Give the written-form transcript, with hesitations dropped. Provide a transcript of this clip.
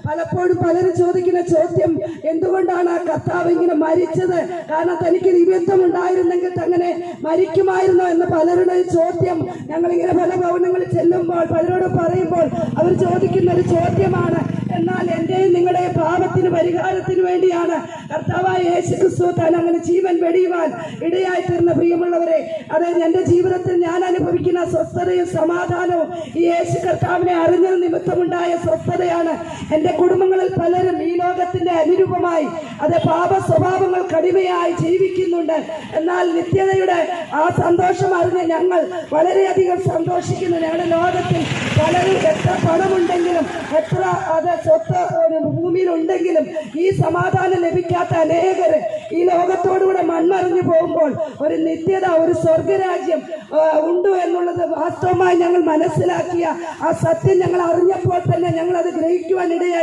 പലപ്പോഴും പലരും ചോദിക്കുന്ന ചോദ്യം, എന്തുകൊണ്ടാണ് ആ കർത്താവ് ഇങ്ങനെ മരിച്ചത്? കാരണം തനിക്ക് ദിവ്യത്വം ഉണ്ടായിരുന്നെങ്കിൽ അങ്ങനെ മരിക്കുമായിരുന്നോ എന്ന് പലരുടെ ചോദ്യം. ഞങ്ങളിങ്ങനെ പല ഭവനങ്ങളിൽ ചെല്ലുമ്പോൾ പലരോട് പറയുമ്പോൾ അവർ ചോദിക്കുന്ന ഒരു ചോദ്യമാണ്. എന്നാൽ എന്റെയും നിങ്ങളുടെയും പാപത്തിന് പരിഹാരത്തിന് വേണ്ടിയാണ് കർത്താവായ യേശു ക്രിസ്തു താൻ അങ്ങനെ ജീവൻ വെടിയുവാൻ ഇടയായി തീർന്ന. പ്രിയമുള്ളവരെ, അതായത് എന്റെ ജീവിതത്തിൽ ഞാൻ അനുഭവിക്കുന്ന സ്വസ്ഥതയും സമാധാനവും ഈ യേശു കർത്താവിനെ അറിഞ്ഞ നിമിത്തമുണ്ടായ സ്വസ്ഥതയാണ്. എന്റെ കുടുംബങ്ങളിൽ പലരും ഈ ലോകത്തിന്റെ അനുരൂപമായി അത് പാപ സ്വഭാവങ്ങൾ കടിമയായി ജീവിക്കുന്നുണ്ട്. എന്നാൽ നിത്യതയുടെ ആ സന്തോഷം അറിഞ്ഞ് ഞങ്ങൾ വളരെയധികം സന്തോഷിക്കുന്നു. ഞങ്ങളുടെ ലോകത്തിൽ പലരും എത്ര പണമുണ്ടെങ്കിലും എത്ര അത് സ്വത്ത് ഭൂമിയിലുണ്ടെങ്കിലും ഈ സമാധാനം ലഭിക്കാത്ത അനേകർ ഈ ലോകത്തോടുകൂടെ മൺമറിഞ്ഞു പോകുമ്പോൾ ഒരു നിത്യത, ഒരു സ്വർഗരാജ്യം ഉണ്ട് എന്നുള്ളത് വാസ്തവമായി ഞങ്ങൾ മനസ്സിലാക്കിയ ആ സത്യം ഞങ്ങൾ അറിഞ്ഞപ്പോൾ തന്നെ ഞങ്ങൾ അത് ഗ്രഹിക്കുവാൻ ഇടയായി.